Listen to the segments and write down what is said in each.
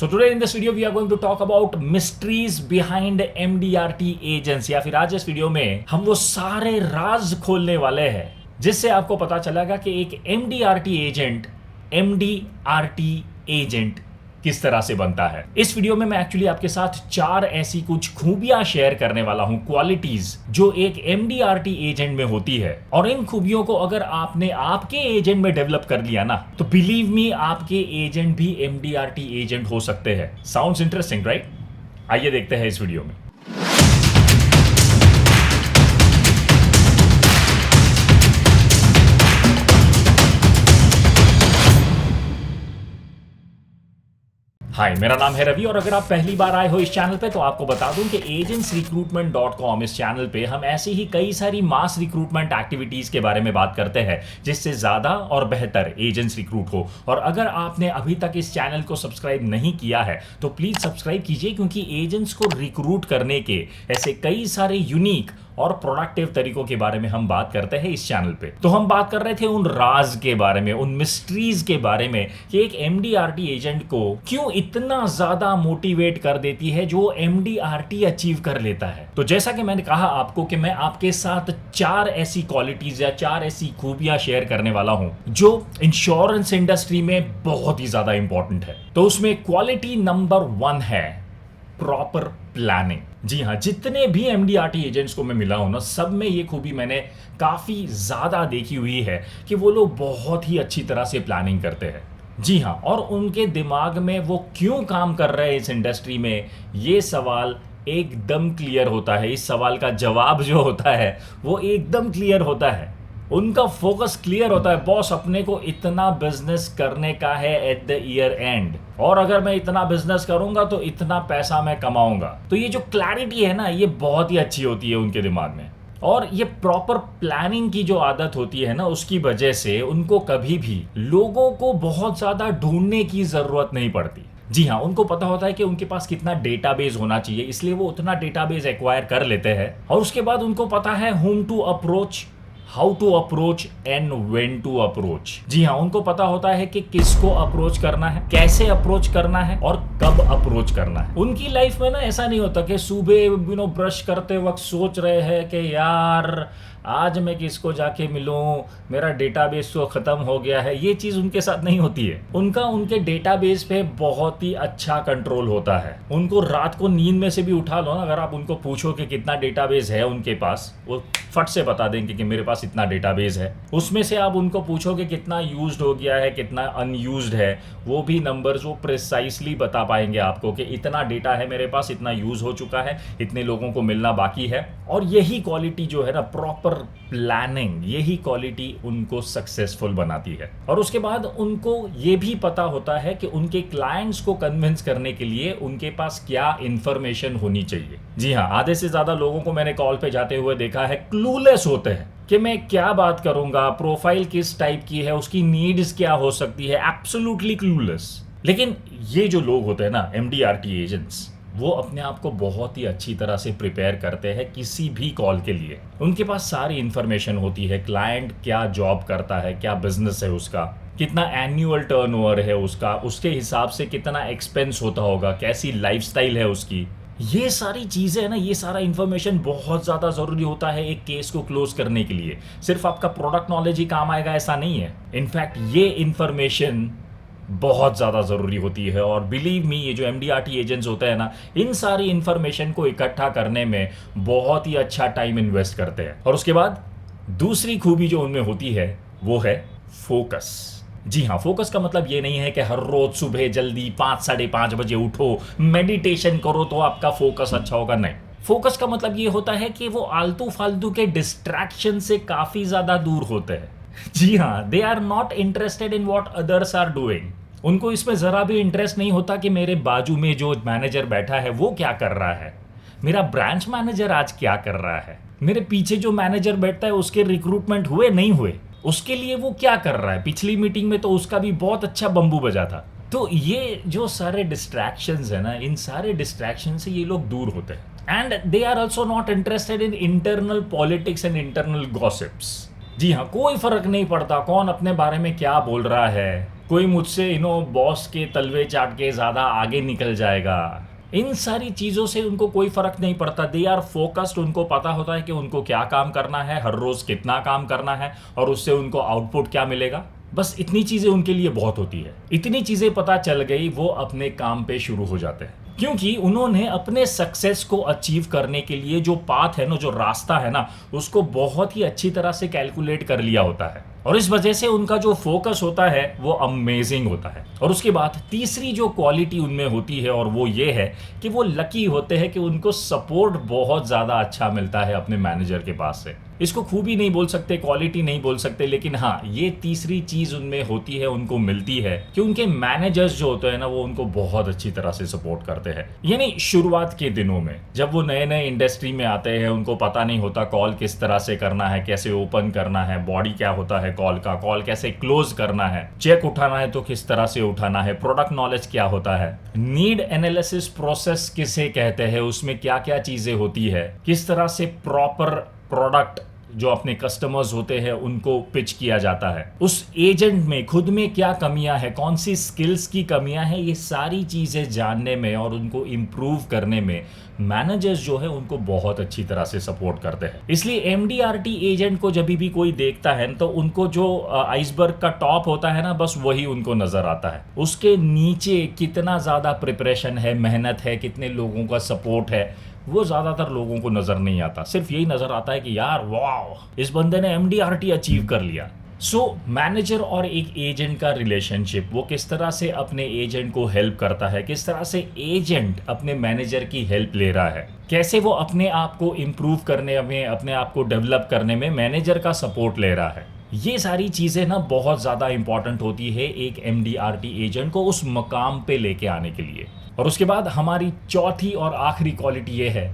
So today in this video we are going to talk about mysteries behind MDRT agents या फिर आज इस video में हम वो सारे राज खोलने वाले हैं जिससे आपको पता चलेगा कि एक MDRT एजेंट किस तरह से बनता है। इस वीडियो में मैं एक्चुअली आपके साथ 4 ऐसी कुछ खूबियां शेयर करने वाला हूं, क्वालिटीज जो एक MDRT एजेंट में होती है, और इन खूबियों को अगर आपने आपके एजेंट में डेवलप कर लिया ना तो बिलीव मी आपके एजेंट भी MDRT एजेंट हो सकते हैं। Sounds interesting right? आइए देखते हैं इस वीडियो में। हाय, मेरा नाम है रवि और अगर आप पहली बार आए हो इस चैनल पे तो आपको बता दूं कि agentsrecruitment.com इस चैनल पे हम ऐसी ही कई सारी मास रिक्रूटमेंट एक्टिविटीज के बारे में बात करते हैं जिससे ज्यादा और बेहतर एजेंट्स रिक्रूट हो। और अगर आपने अभी तक इस चैनल को सब्सक्राइब नहीं किया है तो प्लीज सब्सक्राइब कीजिए, क्योंकि एजेंट्स को रिक्रूट करने के ऐसे कई सारे यूनिक और प्रोडक्टिव तरीकों के बारे में हम बात करते हैं इस चैनल पे। तो हम बात कर रहे थे उन राज के बारे में, उन मिस्ट्रीज के बारे में कि एक MDRT एजेंट को क्यों इतना ज्यादा मोटिवेट कर देती है जो MDRT अचीव कर लेता है। तो जैसा कि मैंने कहा आपको कि मैं आपके साथ 4 ऐसी क्वालिटीज या 4 ऐसी खूबियां शेयर करने वाला हूं जो इंश्योरेंस इंडस्ट्री में बहुत ही ज्यादा इंपॉर्टेंट है। तो उसमें क्वालिटी नंबर 1 है प्रॉपर प्लानिंग। जी हाँ, जितने भी MDRT एजेंट्स को मैं मिला हूं ना, सब में ये खूबी मैंने काफी ज्यादा देखी हुई है कि वो लोग बहुत ही अच्छी तरह से प्लानिंग करते हैं। जी हाँ, और उनके दिमाग में वो क्यों काम कर रहे हैं इस इंडस्ट्री में, ये सवाल एकदम क्लियर होता है। इस सवाल का जवाब जो होता है वो एकदम क्लियर होता है। उनका फोकस क्लियर होता है, बॉस अपने को इतना बिजनेस करने का है एट द ईयर एंड, और अगर मैं इतना बिजनेस करूंगा तो इतना पैसा मैं कमाऊंगा। तो ये जो क्लैरिटी है ना, ये बहुत ही अच्छी होती है उनके दिमाग में। और ये प्रॉपर प्लानिंग की जो आदत होती है ना, उसकी वजह से उनको कभी भी लोगों को बहुत ज्यादा ढूंढने की जरूरत नहीं पड़ती। जी हाँ, उनको पता होता है कि उनके पास कितना डेटाबेस होना चाहिए, इसलिए वो उतना डेटाबेस एक्वायर कर लेते हैं। और उसके बाद उनको पता है whom to approach, how to approach and when to approach. जी हाँ, उनको पता होता है कि किसको अप्रोच करना है, कैसे अप्रोच करना है और कब अप्रोच करना है। उनकी लाइफ में ना ऐसा नहीं होता कि सुबह ब्रश करते वक्त सोच रहे हैं कि यार आज मैं किसको जाके मिलूं, मेरा डेटाबेस तो खत्म हो गया है। ये चीज उनके साथ नहीं होती है। उनका उनके डेटाबेस पे बहुत ही अच्छा कंट्रोल होता है। उनको रात को नींद में से भी उठा लो ना, अगर आप उनको पूछो कि कितना डेटाबेस है उनके पास, वो फट से बता देंगे कि मेरे पास इतना डेटाबेस है। उसमें से आप उनको पूछोगे कितना यूज्ड हो गया है, कितना अनयूज्ड है, वो भी नंबर्स वो प्रिसाइसली बता पाएंगे आपको कि इतना डेटा है मेरे पास, इतना यूज हो चुका है, इतने लोगों को मिलना बाकी है। और यही क्वालिटी जो है ना, प्रॉपर प्लानिंग, यही क्वालिटी उनको सक्सेसफुल बनाती है। और उसके बाद उनको ये भी पता होता है कि उनके क्लाइंट्स को कन्विंस करने के लिए उनके पास क्या इंफॉर्मेशन होनी चाहिए। जी हाँ, आधे से ज्यादा लोगों को मैंने कॉल पे जाते हुए देखा है, क्लूलेस होते हैं कि मैं क्या बात करूंगा, प्रोफाइल किस टाइप की है, उसकी नीड्स क्या हो सकती है, एब्सोल्युटली क्लूलेस। लेकिन ये जो लोग होते हैं ना, MDRT एजेंट्स, वो अपने आप को बहुत ही अच्छी तरह से प्रिपेयर करते हैं किसी भी कॉल के लिए। उनके पास सारी इंफॉर्मेशन होती है, क्लाइंट क्या जॉब करता है, क्या बिजनेस है उसका, कितना एनुअल टर्नओवर है उसका, उसके हिसाब से कितना एक्सपेंस होता होगा, कैसी लाइफस्टाइल है उसकी। ये सारी चीजें ना, ये सारा इंफॉर्मेशन बहुत ज्यादा जरूरी होता है एक केस को क्लोज करने के लिए। सिर्फ आपका प्रोडक्ट नॉलेज ही काम आएगा ऐसा नहीं है। इनफैक्ट ये इंफॉर्मेशन बहुत ज़्यादा ज़रूरी होती है। और बिलीव मी, ये जो MDRT एजेंट्स होते हैं ना, इन सारी इंफॉर्मेशन को इकट्ठा करने में बहुत ही अच्छा टाइम इन्वेस्ट करते हैं। और उसके बाद दूसरी खूबी जो उनमें होती है वो है फोकस। जी हाँ, फोकस का मतलब ये नहीं है कि हर रोज सुबह जल्दी 5 साढ़े 5 बजे उठो, मेडिटेशन करो तो आपका फोकस अच्छा होगा। नहीं, फोकस का मतलब ये होता है कि वो आलतू फालतू के डिस्ट्रैक्शन से काफी ज्यादा दूर होते हैं। जी हाँ, they are not interested in what others are doing. उनको इसमें जरा भी इंटरेस्ट नहीं होता कि मेरे बाजू में जो मैनेजर बैठा है वो क्या कर रहा है, मेरा ब्रांच मैनेजर आज क्या कर रहा है, मेरे पीछे जो मैनेजर बैठता है उसके रिक्रूटमेंट हुए नहीं हुए, उसके लिए वो क्या कर रहा है, पिछली मीटिंग में तो उसका भी बहुत अच्छा बम्बू बजा था। तो ये जो सारे डिस्ट्रैक्शंस है ना, इन सारे डिस्ट्रैक्शन से ये लोग दूर होते हैं। And they are also not interested in internal politics and internal gossips. जी हाँ, कोई फर्क नहीं पड़ता कौन अपने बारे में क्या बोल रहा है, कोई मुझसे बॉस के तलवे चाट के ज़्यादा आगे निकल जाएगा। इन सारी चीज़ों से उनको कोई फ़र्क नहीं पड़ता। दे आर फोकस्ड, उनको पता होता है कि उनको क्या काम करना है, हर रोज़ कितना काम करना है और उससे उनको आउटपुट क्या मिलेगा। बस इतनी चीज़ें उनके लिए बहुत होती है। इतनी चीज़ें पता चल गई, वो अपने काम पे शुरू हो जाते हैं, क्योंकि उन्होंने अपने सक्सेस को अचीव करने के लिए जो पाथ है ना, जो रास्ता है ना, उसको बहुत ही अच्छी तरह से कैलकुलेट कर लिया होता है और इस वजह से उनका जो फोकस होता है वो अमेजिंग होता है। और उसके बाद तीसरी जो क्वालिटी उनमें होती है और वो ये है कि वो लकी होते हैं कि उनको सपोर्ट बहुत ज़्यादा अच्छा मिलता है अपने मैनेजर के पास से। इसको खूबी नहीं बोल सकते, क्वालिटी नहीं बोल सकते, लेकिन हाँ, ये तीसरी चीज़ उनमें होती है, उनको मिलती है कि उनके मैनेजर्स जो होते हैं ना, वो उनको बहुत अच्छी तरह से सपोर्ट करते हैं। यानी शुरुआत के दिनों में जब वो नए नए इंडस्ट्री में आते हैं, उनको पता नहीं होता कॉल किस तरह से करना है, कैसे ओपन करना है, बॉडी क्या होता है कॉल का, कॉल कैसे क्लोज करना है, चेक उठाना है तो किस तरह से उठाना है, प्रोडक्ट नॉलेज क्या होता है, नीड एनालिसिस प्रोसेस किसे कहते हैं, उसमें क्या क्या चीजें होती है, किस तरह से प्रॉपर प्रोडक्ट जो अपने कस्टमर्स होते हैं उनको पिच किया जाता है, उस एजेंट में खुद में क्या कमियां हैं, कौन सी स्किल्स की कमियां हैं, ये सारी चीजें जानने में और उनको इम्प्रूव करने में मैनेजर्स जो है उनको बहुत अच्छी तरह से सपोर्ट करते हैं। इसलिए एमडीआरटी एजेंट को जब भी कोई देखता है तो उनको जो आइसबर्ग का टॉप होता है ना, बस वही उनको नजर आता है। उसके नीचे कितना ज्यादा प्रिपरेशन है, मेहनत है, कितने लोगों का सपोर्ट है, वो ज्यादातर लोगों को नजर नहीं आता। सिर्फ यही नजर आता है कि यार वाह, इस बंदे ने एमडीआरटी अचीव कर लिया। सो मैनेजर और एक एजेंट का रिलेशनशिप, वो किस तरह से अपने एजेंट को हेल्प करता है, किस तरह से एजेंट अपने मैनेजर की हेल्प ले रहा है, कैसे वो अपने आप को इम्प्रूव करने में, अपने आप को डेवलप करने में मैनेजर का सपोर्ट ले रहा है, ये सारी चीज़ें ना बहुत ज़्यादा इंपॉर्टेंट होती है एक एमडीआरटी एजेंट को उस मकाम पे लेके आने के लिए। और उसके बाद हमारी चौथी और आखिरी क्वालिटी ये है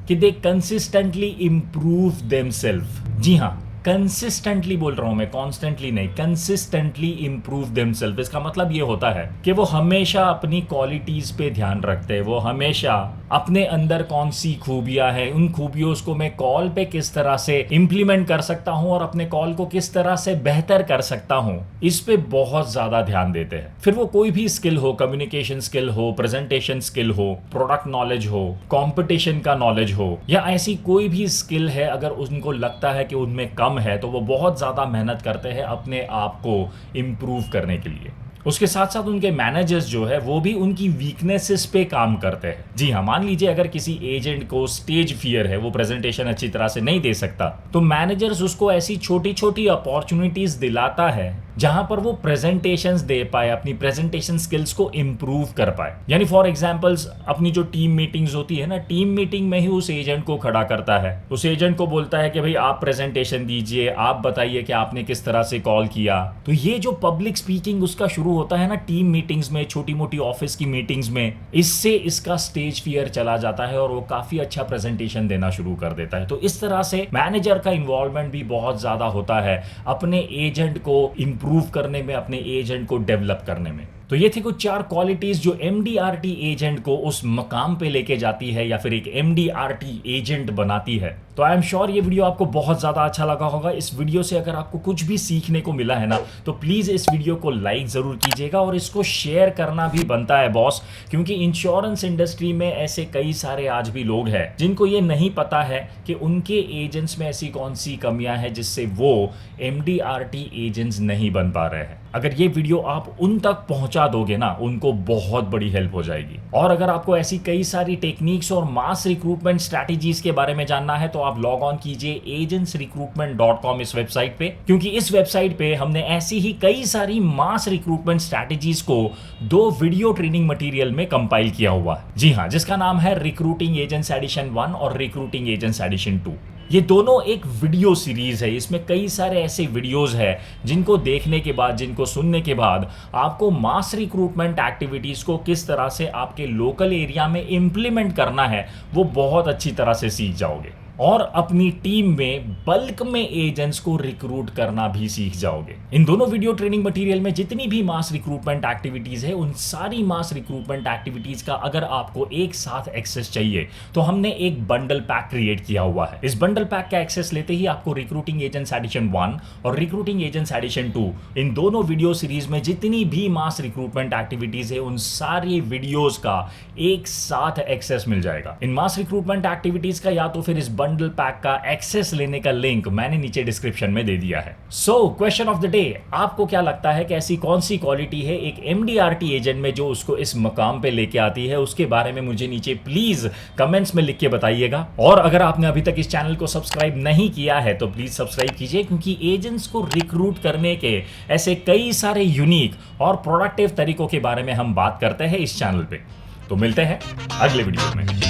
कि दे कंसिस्टेंटली इम्प्रूव देमसेल्फ। जी हाँ, कंसिस्टेंटली बोल रहा हूं मैं, कॉन्स्टेंटली नहीं, कंसिस्टेंटली इम्प्रूव देमसेल्फ। इसका मतलब ये होता है कि वो हमेशा अपनी क्वालिटीज पे ध्यान रखते हैं, वो हमेशा अपने अंदर कौन सी खूबियां हैं, उन खूबियों को मैं कॉल पे किस तरह से इंप्लीमेंट कर सकता हूं और अपने कॉल को किस तरह से बेहतर कर सकता हूं, इस पे बहुत ज्यादा ध्यान देते हैं। फिर वो कोई भी स्किल हो, कम्युनिकेशन स्किल हो, प्रेजेंटेशन स्किल हो, प्रोडक्ट नॉलेज हो, कंपटीशन का नॉलेज हो, या ऐसी कोई भी स्किल है, अगर उनको लगता है कि उनमें कम है तो वो बहुत ज्यादा मेहनत करते हैं अपने आप को इम्प्रूव करने के लिए। उसके साथ साथ उनके मैनेजर्स जो है वो भी उनकी वीकनेसेस पे काम करते हैं। जी हाँ, मान लीजिए अगर किसी एजेंट को स्टेज फियर है, वो प्रेजेंटेशन अच्छी तरह से नहीं दे सकता, तो मैनेजर्स उसको ऐसी छोटी छोटी अपॉर्चुनिटीज दिलाता है जहां पर वो प्रेजेंटेशंस दे पाए, अपनी प्रेजेंटेशन स्किल्स को इम्प्रूव कर पाए। यानी फॉर एग्जांपल्स, अपनी जो टीम मीटिंग्स होती है ना, टीम मीटिंग में ही उस एजेंट को खड़ा करता है, उस एजेंट को बोलता है कि भाई आप प्रेजेंटेशन दीजिए, आप बताइए कि आपने किस तरह से कॉल किया। तो ये जो पब्लिक स्पीकिंग उसका शुरू होता है ना, टीम मीटिंग्स में, छोटी मोटी ऑफिस की मीटिंग्स में, इससे इसका स्टेज फियर चला जाता है और वो काफी अच्छा प्रेजेंटेशन देना शुरू कर देता है। तो इस तरह से मैनेजर का इन्वॉल्वमेंट भी बहुत ज्यादा होता है अपने एजेंट को इम्प्रूव करने में, अपने एजेंट को डेवलप करने में। तो ये थी कुछ 4 क्वालिटीज जो एमडीआरटी एजेंट को उस मकाम पे लेके जाती है या फिर एक एमडीआरटी एजेंट बनाती है। तो आई एम श्योर ये वीडियो आपको बहुत ज्यादा अच्छा लगा होगा। इस वीडियो से अगर आपको कुछ भी सीखने को मिला है ना, तो प्लीज इस वीडियो को लाइक जरूर कीजिएगा और इसको शेयर करना भी बनता है बॉस, क्योंकि इंश्योरेंस इंडस्ट्री में ऐसे कई सारे आज भी लोग हैं जिनको ये नहीं पता है कि उनके एजेंट्स में ऐसी कौन सी कमियां हैं जिससे वो एमडीआरटी एजेंट्स नहीं बन पा रहे हैं। अगर ये वीडियो आप उन तक पहुंचा दोगे ना, उनको बहुत बड़ी हेल्प हो जाएगी। और अगर आपको ऐसी कई सारी टेक्निक्स और मास रिक्रूटमेंट स्ट्रैटेजीज के बारे में जानना है तो आप लॉग ऑन कीजिए agentsrecruitment.com इस वेबसाइट पे, क्योंकि इस वेबसाइट पे हमने ऐसी ही कई सारी मास रिक्रूटमेंट स्ट्रैटेजीज को 2 वीडियो ट्रेनिंग मटेरियल में कंपाइल किया हुआ है। जी हाँ, जिसका नाम है रिक्रूटिंग एजेंट्स एडिशन 1 और रिक्रूटिंग एजेंट्स एडिशन 2। ये दोनों एक वीडियो सीरीज है। इसमें कई सारे ऐसे वीडियोस हैं जिनको देखने के बाद, जिनको सुनने के बाद आपको मास रिक्रूटमेंट एक्टिविटीज को किस तरह से आपके लोकल एरिया में इंप्लीमेंट करना है वो बहुत अच्छी तरह से सीख जाओगे। और अपनी टीम में बल्क में एजेंट्स को रिक्रूट करना भी सीख जाओगे। इन दोनों वीडियो ट्रेनिंग मटेरियल में जितनी भी मास रिक्रूटमेंट एक्टिविटीज है, उन सारी मास रिक्रूटमेंट एक्टिविटीज का अगर आपको एक साथ एक्सेस चाहिए तो हमने एक बंडल पैक क्रिएट किया हुआ है। इस बंडल पैक का एक्सेस लेते ही आपको रिक्रूटिंग एजेंट्स एडिशन 1 और रिक्रूटिंग एजेंट्स एडिशन 2 इन दोनों वीडियो सीरीज में जितनी भी मास रिक्रूटमेंट एक्टिविटीज है, उन सारी वीडियोस का एक साथ एक्सेस मिल जाएगा। इन मास रिक्रूटमेंट एक्टिविटीज का या तो फिर इस बंडल पैक का एक्सेस लेने का लिंक मैंने नीचे डिस्क्रिप्शन में दे दिया है। So question of the day, आपको क्या लगता है कि ऐसी कौन सी क्वालिटी है एक MDRT एजेंट में जो उसको इस मकाम पे लेके आती है? उसके बारे में मुझे नीचे प्लीज कमेंट्स में लिख के बताइएगा। और अगर आपने अभी तक इस चैनल को सब्सक्राइब नहीं किया है तो प्लीज सब्सक्राइब कीजिए, क्योंकि एजेंट्स को रिक्रूट करने के ऐसे कई सारे यूनिक और प्रोडक्टिव तरीकों के बारे में हम बात करते हैं इस चैनल पे। तो मिलते हैं अगले वीडियो में।